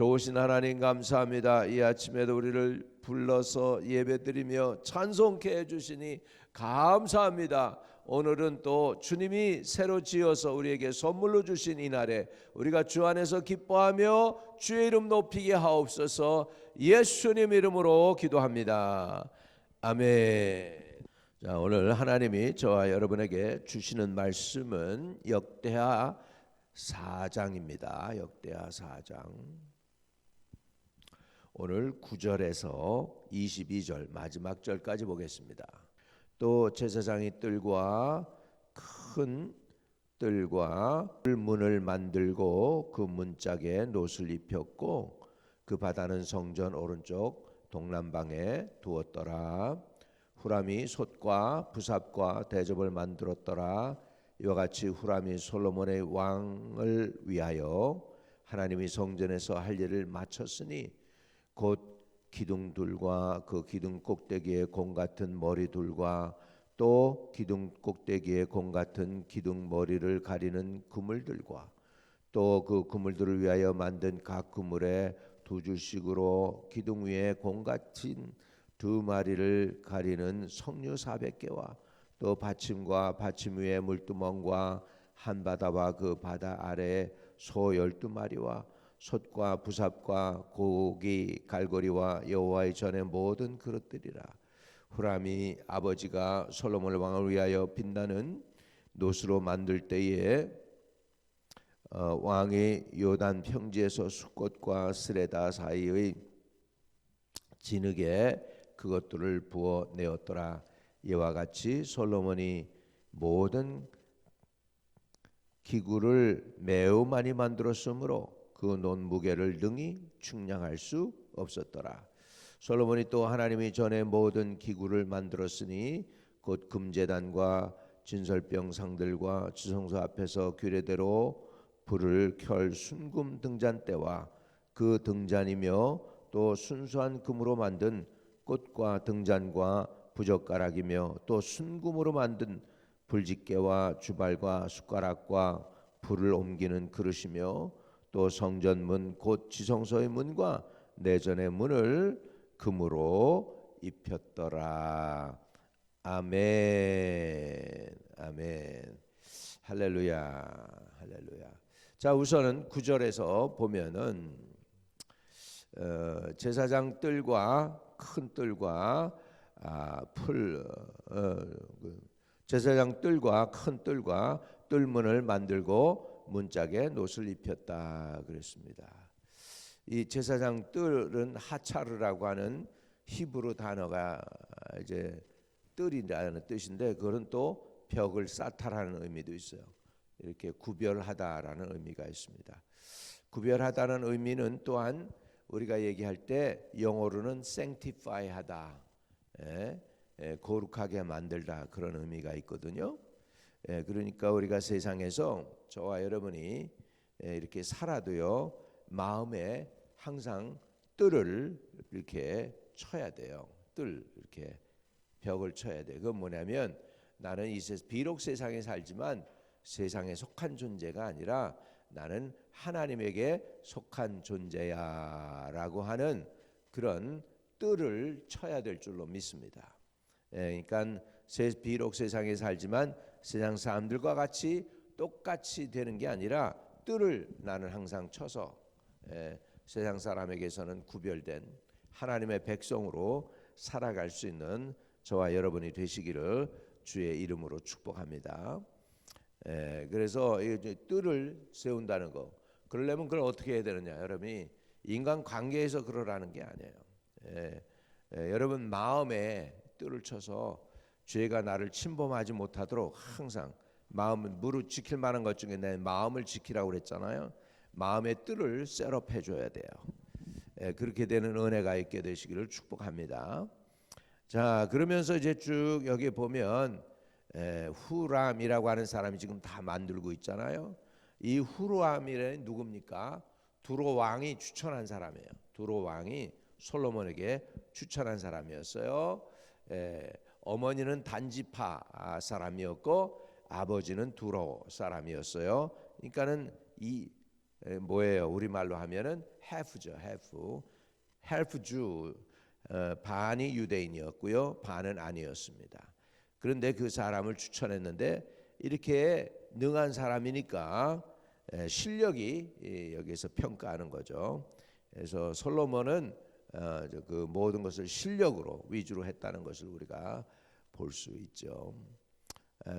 좋으신 하나님 감사합니다. 이 아침에도 우리를 불러서 예배드리며 찬송케 해주시니 감사합니다. 오늘은 또 주님이 새로 지어서 우리에게 선물로 주신 이 날에 우리가 주 안에서 기뻐하며 주의 이름 높이게 하옵소서. 예수님 이름으로 기도합니다. 아멘. 자, 오늘 하나님이 저와 여러분에게 주시는 말씀은 역대하 4장입니다. 역대하 4장. 오늘 9절에서 22절 마지막 절까지 보겠습니다. 또 제사장이 뜰과 큰 뜰과 문을 만들고 그 문짝에 놋을 입혔고 그 바다는 성전 오른쪽 동남방에 두었더라. 후람이 솥과 부삽과 대접을 만들었더라. 이와 같이 후람이 솔로몬의 왕을 위하여 하나님이 성전에서 할 일을 마쳤으니 곧 기둥들과 그 기둥 꼭대기에 공 같은 머리들과 또 기둥 꼭대기에 공 같은 기둥 머리를 가리는 그물들과 또 그 그물들을 위하여 만든 각 그물에 두 줄씩으로 기둥 위에 공 같은 두 마리를 가리는 석류 400개와 또 받침과 받침 위에 물두멍과 한 바다와 그 바다 아래에 소 12마리와 솥과 부삽과 고기 갈고리와 여호와의 전의 모든 그릇들이라. 후람이 아버지가 솔로몬 왕을 위하여 빛나는 놋으로 만들 때에 왕이 요단 평지에서 숫꽃과 스레다 사이의 진흙에 그것들을 부어 내었더라. 이와 같이 솔로몬이 모든 기구를 매우 많이 만들었으므로 그 놋 무게를 능히 측량할 수 없었더라. 솔로몬이 또 하나님이 전에 모든 기구를 만들었으니 곧 금제단과 진설병 상들과 지성소 앞에서 규례대로 불을 켤 순금 등잔대와 그 등잔이며 또 순수한 금으로 만든 꽃과 등잔과 부젓가락이며 또 순금으로 만든 불집게와 주발과 숟가락과 불을 옮기는 그릇이며 또 성전문 곧 지성소의 문과 내전의 문을 금으로 입혔더라. 아멘. 아멘. 할렐루야. 할렐루야. 자, 우선은 9절에서 보면은 제사장 뜰과 큰 뜰과 제사장 뜰과 큰 뜰과 뜰문을 만들고 문짝에 놋을 입혔다 그랬습니다. 이 제사장 뜰은 하차르라고 하는 히브리 단어가 이제 뜰이라는 뜻인데 그건 또 벽을 쌓다라는 의미도 있어요. 이렇게 구별하다라는 의미가 있습니다. 구별하다는 의미는 또한 우리가 얘기할 때 영어로는 sanctify하다, 거룩하게 만들다 그런 의미가 있거든요. 그러니까 우리가 세상에서 저와 여러분이 이렇게 살아도요 마음에 항상 뜰을 이렇게 쳐야 돼요. 뜰 이렇게 벽을 쳐야 돼요. 그건 뭐냐면 나는 비록 세상에 살지만 세상에 속한 존재가 아니라 나는 하나님에게 속한 존재야라고 하는 그런 뜰을 쳐야 될 줄로 믿습니다. 그러니까 비록 세상에 살지만 세상 사람들과 같이 똑같이 되는 게 아니라 뜰을 나는 항상 쳐서 세상 사람에게서는 구별된 하나님의 백성으로 살아갈 수 있는 저와 여러분이 되시기를 주의 이름으로 축복합니다. 그래서 뜰을 세운다는 거, 그러려면 그걸 어떻게 해야 되느냐? 여러분이 인간 관계에서 그러라는 게 아니에요. 여러분 마음에 뜰을 쳐서 죄가 나를 침범하지 못하도록 항상 마음을 무릇 지킬 만한 것 중에 내 마음을 지키라고 그랬잖아요. 마음의 뜰을 셋업해 줘야 돼요. 그렇게 되는 은혜가 있게 되시기를 축복합니다. 자, 그러면서 이제 쭉 여기 보면 후람이라고 하는 사람이 지금 다 만들고 있잖아요. 이 후람이는 누굽니까? 두로 왕이 추천한 사람이에요. 두로 왕이 솔로몬에게 추천한 사람이었어요. 어머니는 단지파 사람이었고 아버지는 두로 사람이었어요. 그러니까는 이 뭐예요? 우리말로 하면은 half죠. half Jew. 반이 유대인이었고요, 반은 아니었습니다. 그런데 그 사람을 추천했는데 이렇게 능한 사람이니까 실력이 여기서 평가하는 거죠. 그래서 솔로몬은 그 모든 것을 실력으로 위주로 했다는 것을 우리가 볼 수 있죠.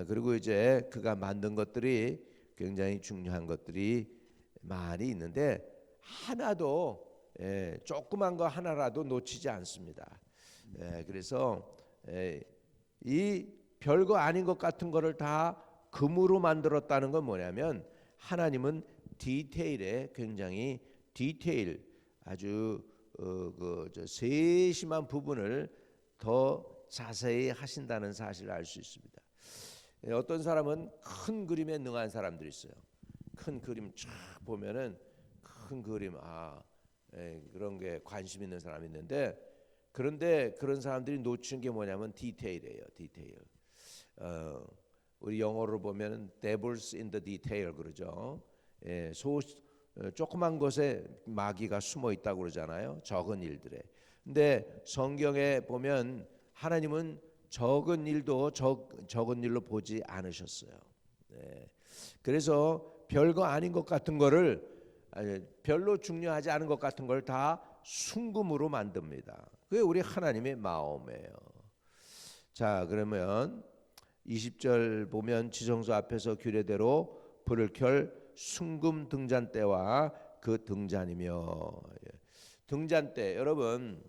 그리고 이제 그가 만든 것들이 굉장히 중요한 것들이 많이 있는데 하나도 조그만 거 하나라도 놓치지 않습니다. 그래서 이 별거 아닌 것 같은 거를 다 금으로 만들었다는 건 뭐냐면 하나님은 디테일에 굉장히 아주 세심한 부분을 더 자세히 하신다는 사실을 알 수 있습니다. 어떤 사람은 큰 그림에 능한 사람들이 있어요. 큰 그림 쫙 보면은 큰 그림 그런 게 관심 있는 사람이 있는데 그런데 그런 사람들이 놓치는 게 뭐냐면 디테일이에요. 디테일. 우리 영어로 보면은 devils in the detail 그러죠. 조그만 것에 마귀가 숨어 있다고 그러잖아요. 적은 일들에. 근데 성경에 보면 하나님은 적은 일도 적은 일로 보지 않으셨어요. 그래서 별거 아닌 것 같은 거를 별로 중요하지 않은 것 같은 걸 다 순금으로 만듭니다. 그게 우리 하나님의 마음이에요. 자, 그러면 20절 보면 지성소 앞에서 규례대로 불을 켤 순금 등잔대와 그 등잔이며 등잔대 여러분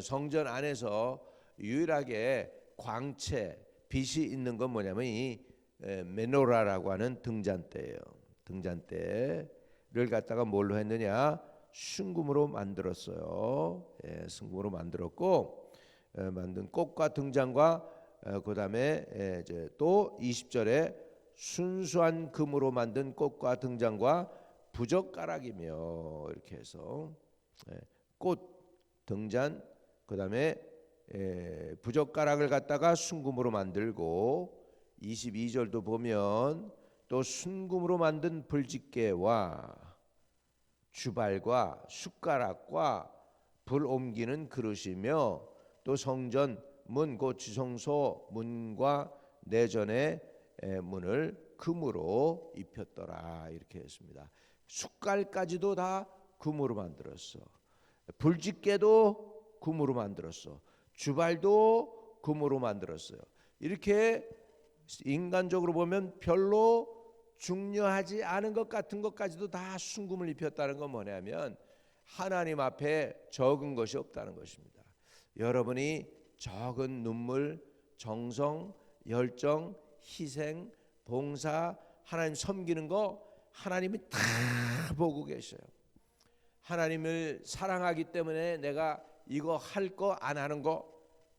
성전 안에서 유일하게 광채 빛이 있는 건 뭐냐면 이 메노라라고 하는 등잔대예요. 등잔대를 갖다가 뭘로 했느냐? 순금으로 만들었어요. 순금으로 만들었고 만든 꽃과 등잔과 그다음에 이제 또 20절에 순수한 금으로 만든 꽃과 등잔과 부젓가락이며 이렇게 해서 꽃, 등잔, 그다음에 부젓가락을 갖다가 순금으로 만들고 22절도 보면 또 순금으로 만든 불집게와 주발과 숟가락과 불 옮기는 그릇이며 또 성전 문 곧 지성소 문과 내전의 문을 금으로 입혔더라 이렇게 했습니다. 숟갈까지도 다 금으로 만들었어. 불집게도 금으로 만들었어. 주발도 금으로 만들었어요. 이렇게 인간적으로 보면 별로 중요하지 않은 것 같은 것까지도 다 순금을 입혔다는 건 뭐냐면 하나님 앞에 적은 것이 없다는 것입니다. 여러분이 적은 눈물, 정성, 열정, 희생, 봉사, 하나님 섬기는 거 하나님이 다 보고 계셔요. 하나님을 사랑하기 때문에 내가 이거 할 거 안 하는 거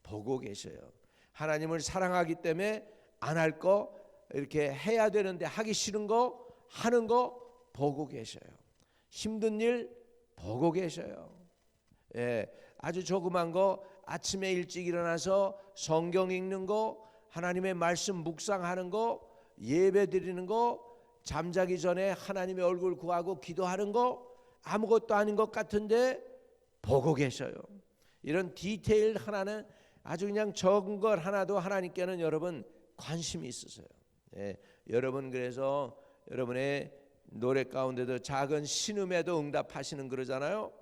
보고 계셔요. 하나님을 사랑하기 때문에 안 할 거 이렇게 해야 되는데 하기 싫은 거 하는 거 보고 계셔요. 힘든 일 보고 계셔요. 아주 조그만 거 아침에 일찍 일어나서 성경 읽는 거, 하나님의 말씀 묵상하는 거, 예배 드리는 거, 잠자기 전에 하나님의 얼굴 구하고 기도하는 거 아무것도 아닌 것 같은데 보고 계셔요. 이런 디테일 하나는 아주 그냥 적은 것 하나도 하나님께는 여러분 관심이 있으세요. 여러분 그래서 여러분의 노래 가운데도 작은 신음에도 응답하시는 그러잖아요.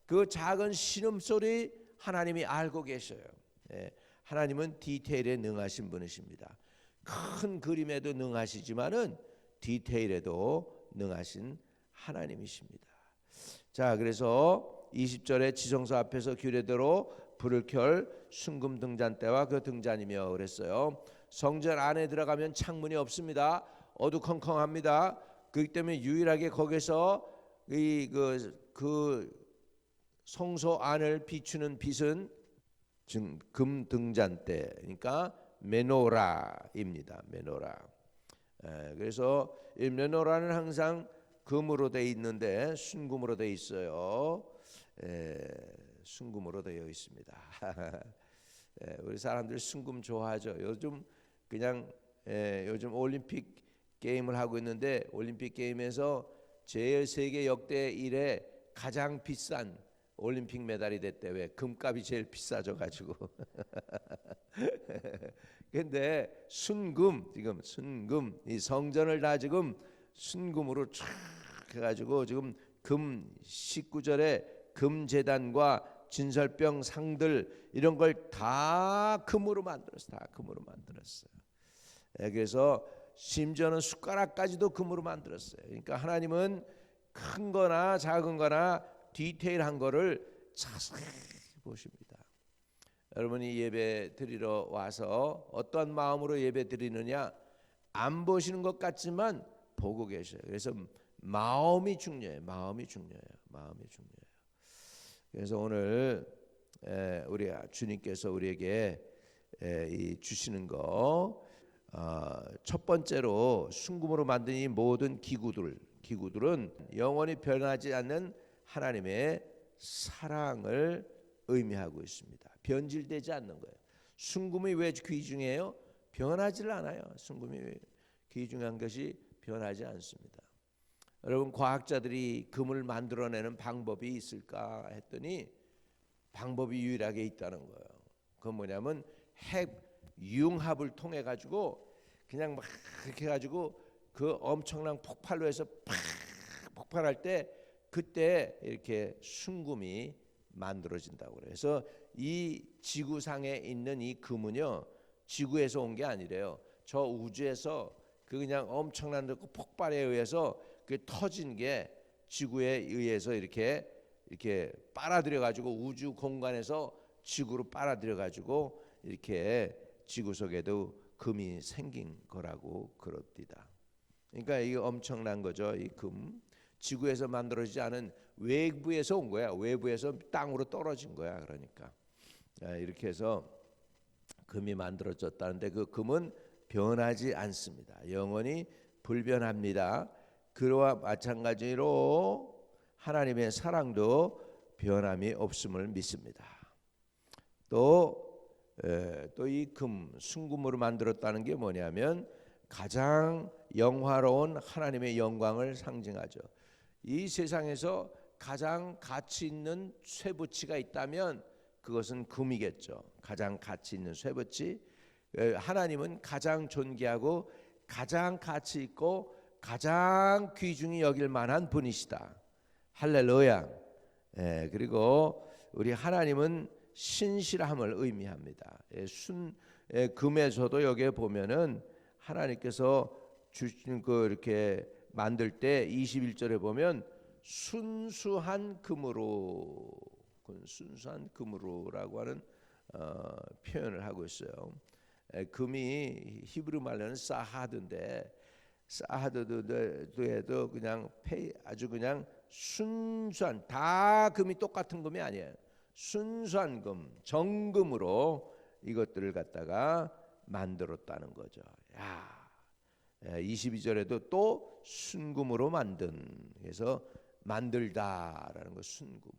그 작은 신음소리 하나님이 알고 계셔요. 하나님은 디테일에 능하신 분이십니다. 큰 그림에도 능하시지만은 디테일에도 능하신 하나님이십니다. 자, 그래서 20절에 지성소 앞에서 규례대로 불을 켤 순금 등잔대와 그 등잔이며 그랬어요. 성전 안에 들어가면 창문이 없습니다. 어두컴컴합니다. 그렇기 때문에 유일하게 거기서 그 성소 안을 비추는 빛은 금 등잔대, 그러니까 메노라입니다. 메노라. 그래서 이 메노라는 항상 금으로 되어 있는데 순금으로 되어 있어요. 순금으로 되어 있습니다. 우리 사람들 순금 좋아하죠. 요즘 그냥 요즘 올림픽 게임을 하고 있는데 올림픽 게임에서 제 세계 역대 이래 가장 비싼 올림픽 메달이 됐대. 왜? 금값이 제일 비싸져 가지고. 근데 순금, 지금 순금, 이 성전을 다 지금 순금으로 쫙 해가지고 지금 금 19절에 금 제단과 진설병 상들 이런 걸 다 금으로 만들었어. 다 금으로 만들었어요. 그래서 심지어는 숟가락까지도 금으로 만들었어요. 그러니까 하나님은 큰 거나 작은 거나 디테일한 거를 자세히 보십니다. 여러분이 예배 드리러 와서 어떠한 마음으로 예배 드리느냐, 안 보시는 것 같지만 보고 계셔요. 그래서 마음이 중요해요. 마음이 중요해요. 마음이 중요해요. 그래서 오늘 우리 주님께서 우리에게 이 주시는 거, 첫 번째로 순금으로 만든 이 모든 기구들은 영원히 변하지 않는 하나님의 사랑을 의미하고 있습니다. 변질되지 않는 거예요. 순금이 왜 귀중해요? 변하지 않아요. 순금이 귀중한 것이 변하지 않습니다. 여러분, 과학자들이 금을 만들어내는 방법이 있을까 했더니 방법이 유일하게 있다는 거예요. 그건 뭐냐면 핵융합을 통해 가지고 그냥 막 이렇게 가지고 그 엄청난 폭발로 해서 팍 폭발할 때 그때 이렇게 순금이 만들어진다고 그래요. 그래서 이 지구상에 있는 이 금은요, 지구에서 온 게 아니래요. 저 우주에서 그 그냥 엄청난 폭발에 의해서 그 터진 게 지구에 의해서 이렇게 빨아들여 가지고 우주 공간에서 지구로 빨아들여 가지고 이렇게 지구 속에도 금이 생긴 거라고 그럽니다. 그러니까 이게 엄청난 거죠. 이 금, 지구에서 만들어지지 않은 외부에서 온 거야. 외부에서 땅으로 떨어진 거야. 그러니까 이렇게 해서 금이 만들어졌다는데 그 금은 변하지 않습니다. 영원히 불변합니다. 그와 마찬가지로 하나님의 사랑도 변함이 없음을 믿습니다. 또 이 금, 순금으로 만들었다는 게 뭐냐면 가장 영화로운 하나님의 영광을 상징하죠. 이 세상에서 가장 가치 있는 쇠붙이가 있다면 그것은 금이겠죠. 가장 가치 있는 쇠붙이. 하나님은 가장 존귀하고 가장 가치 있고 가장 귀중히 여길 만한 분이시다. 할렐루야. 그리고 우리 하나님은 신실함을 의미합니다. 금에서도 여기에 보면은 하나님께서 주신 그 이렇게 만들 때 21절에 보면 순수한 금으로라고 하는 표현을 하고 있어요. 금이 히브리 말로는 사하드인데 사하드도 그냥 아주 그냥 순수한, 다 금이 똑같은 금이 아니에요. 순수한 금, 정금으로 이것들을 갖다가 만들었다는 거죠. 22절에도 또 순금으로 만든, 그래서 만들다라는 거, 순금.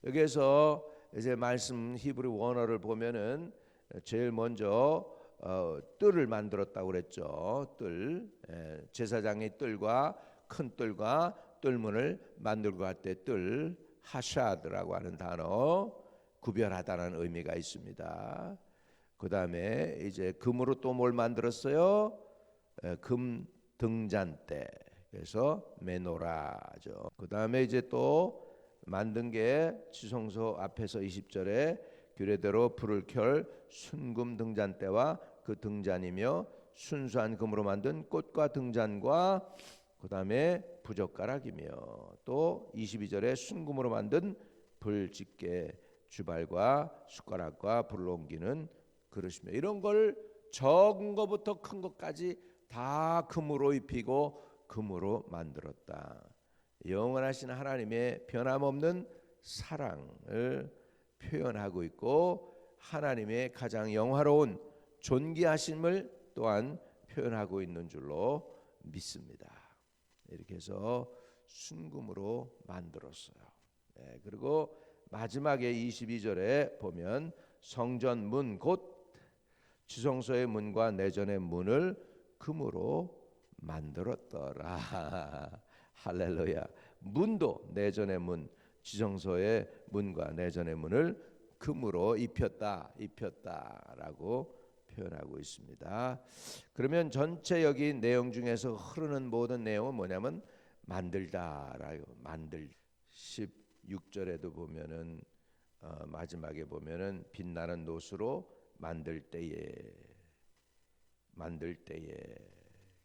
여기에서 이제 말씀 히브리 원어를 보면은 제일 먼저 뜰을 만들었다고 그랬죠. 뜰, 제사장의 뜰과 큰 뜰과 뜰문을 만들고 할 때 뜰, 하샤드라고 하는 단어, 구별하다는 의미가 있습니다. 그 다음에 이제 금으로 또 뭘 만들었어요? 금 등잔대, 그래서 메노라죠. 그 다음에 이제 또 만든 게 지성소 앞에서 20절에 규례대로 불을 켤 순금 등잔대와 그 등잔이며 순수한 금으로 만든 꽃과 등잔과 그 다음에 부젓가락이며 또 22절에 순금으로 만든 불집게 주발과 숟가락과 불을 옮기는 그릇이며, 이런 걸 적은 것부터 큰 것까지 다 금으로 입히고 금으로 만들었다. 영원하신 하나님의 변함없는 사랑을 표현하고 있고 하나님의 가장 영화로운 존귀하심을 또한 표현하고 있는 줄로 믿습니다. 이렇게 해서 순금으로 만들었어요. 그리고 마지막에 22절에 보면 성전 문 곧 지성소의 문과 내전의 문을 금으로 만들었더라. 할렐루야. 문도 내전의 문, 지성소의 문과 내전의 문을 금으로 입혔다라고 표현하고 있습니다. 그러면 전체 여기 내용 중에서 흐르는 모든 내용은 뭐냐면 만들다라고. 16절에도 보면은 마지막에 보면은 빛나는 노수로 만들 때에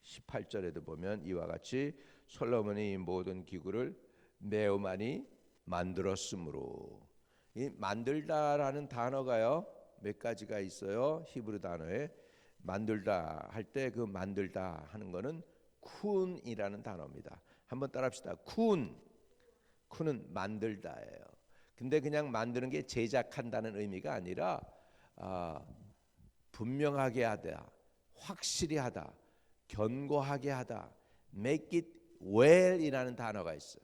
18절에도 보면 이와 같이 솔로몬이 모든 기구를 매우 많이 만들었으므로. 이 만들다라는 단어가요 몇 가지가 있어요. 히브리 단어에 만들다 할 때 그 만들다 하는 거는 쿤이라는 단어입니다. 한번 따라합시다. 쿤은 만들다예요. 근데 그냥 만드는 게 제작한다는 의미가 아니라 분명하게 하다, 확실히 하다, 견고하게 하다. make it well이라는 단어가 있어요.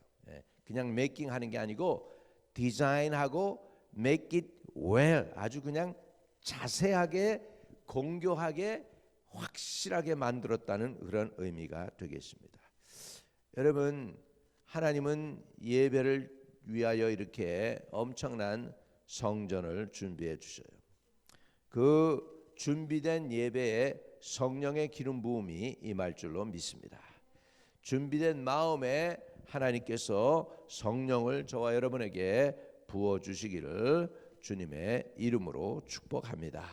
그냥 making 하는 게 아니고 디자인하고 make it well, 아주 그냥 자세하게 공교하게 확실하게 만들었다는 그런 의미가 되겠습니다. 여러분, 하나님은 예배를 위하여 이렇게 엄청난 성전을 준비해 주셔요. 그 준비된 예배에 성령의 기름 부음이 임할 줄로 믿습니다. 준비된 마음에 하나님께서 성령을 저와 여러분에게 부어 주시기를 주님의 이름으로 축복합니다.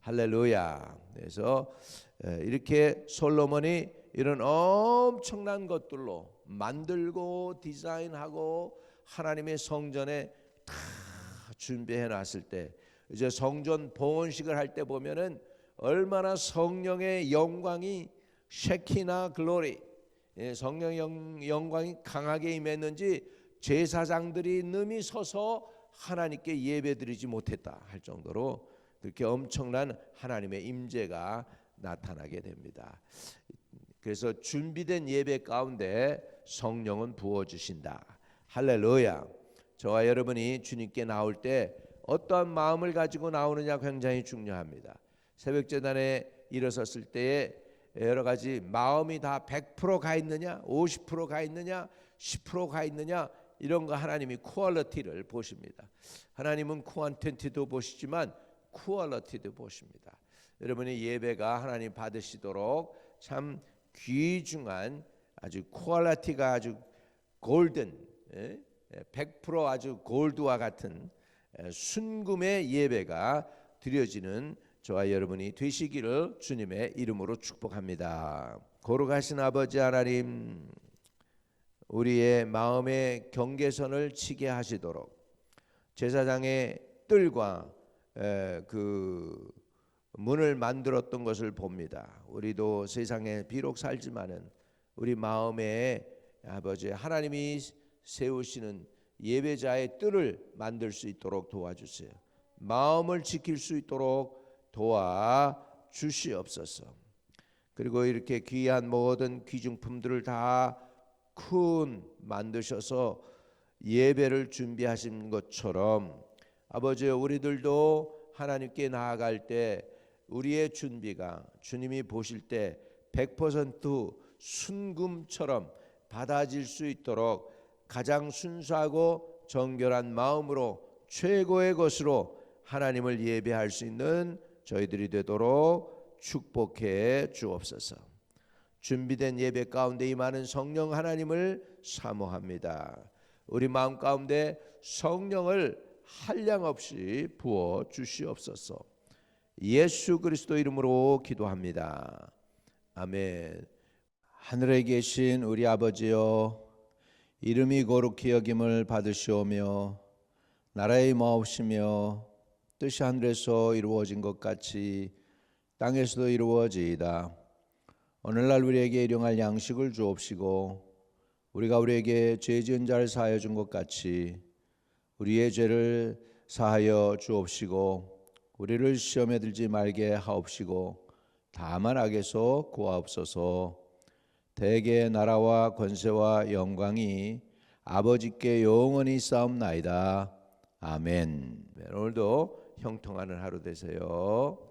할렐루야. 그래서 이렇게 솔로몬이 이런 엄청난 것들로 만들고 디자인하고 하나님의 성전에 다 준비해 놨을 때 이제 성전 봉헌식을 할 때 보면은 얼마나 성령의 영광이 쉐키나 글로리, 성령의 영광이 강하게 임했는지 제사장들이 능히 서서 하나님께 예배드리지 못했다 할 정도로 그렇게 엄청난 하나님의 임재가 나타나게 됩니다. 그래서 준비된 예배 가운데 성령은 부어주신다. 할렐루야. 저와 여러분이 주님께 나올 때 어떠한 마음을 가지고 나오느냐 굉장히 중요합니다. 새벽제단에 일어섰을 때에 여러 가지 마음이 다 100%가 있느냐, 50%가 있느냐, 10%가 있느냐, 이런 거 하나님이 퀄리티를 보십니다. 하나님은 ኳን티티도 보시지만 퀄리티도 보십니다. 여러분의 예배가 하나님 받으시도록 참 귀중한 아주 퀄리티가 아주 골든, 100% 아주 골드와 같은 순금의 예배가 드려지는 저와 여러분이 되시기를 주님의 이름으로 축복합니다. 거룩하신 아버지 하나님, 우리의 마음의 경계선을 치게 하시도록 제사장의 뜰과 그 문을 만들었던 것을 봅니다. 우리도 세상에 비록 살지만은 우리 마음에 아버지 하나님이 세우시는 예배자의 뜰을 만들 수 있도록 도와주세요. 마음을 지킬 수 있도록 도와주시옵소서. 그리고 이렇게 귀한 모든 귀중품들을 다 큰 만드셔서 예배를 준비하신 것처럼 아버지 우리들도 하나님께 나아갈 때 우리의 준비가 주님이 보실 때 100% 순금처럼 받아질 수 있도록 가장 순수하고 정결한 마음으로 최고의 것으로 하나님을 예배할 수 있는 저희들이 되도록 축복해 주옵소서. 준비된 예배 가운데 임하는 성령 하나님을 사모합니다. 우리 마음 가운데 성령을 한량없이 부어 주시옵소서. 예수 그리스도 이름으로 기도합니다. 아멘. 하늘에 계신 우리 아버지여, 이름이 거룩히 여김을 받으시오며 나라의 임하옵시며 뜻이 하늘에서 이루어진 것 같이 땅에서도 이루어지이다. 오늘날 우리에게 일용할 양식을 주옵시고 우리가 우리에게 죄 지은 자를 사하여 준 것 같이 우리의 죄를 사하여 주옵시고 우리를 시험에 들지 말게 하옵시고 다만 악에서 구하옵소서. 대개 나라와 권세와 영광이 아버지께 영원히 싸움나이다. 아멘. 오늘도 형통하는 하루 되세요.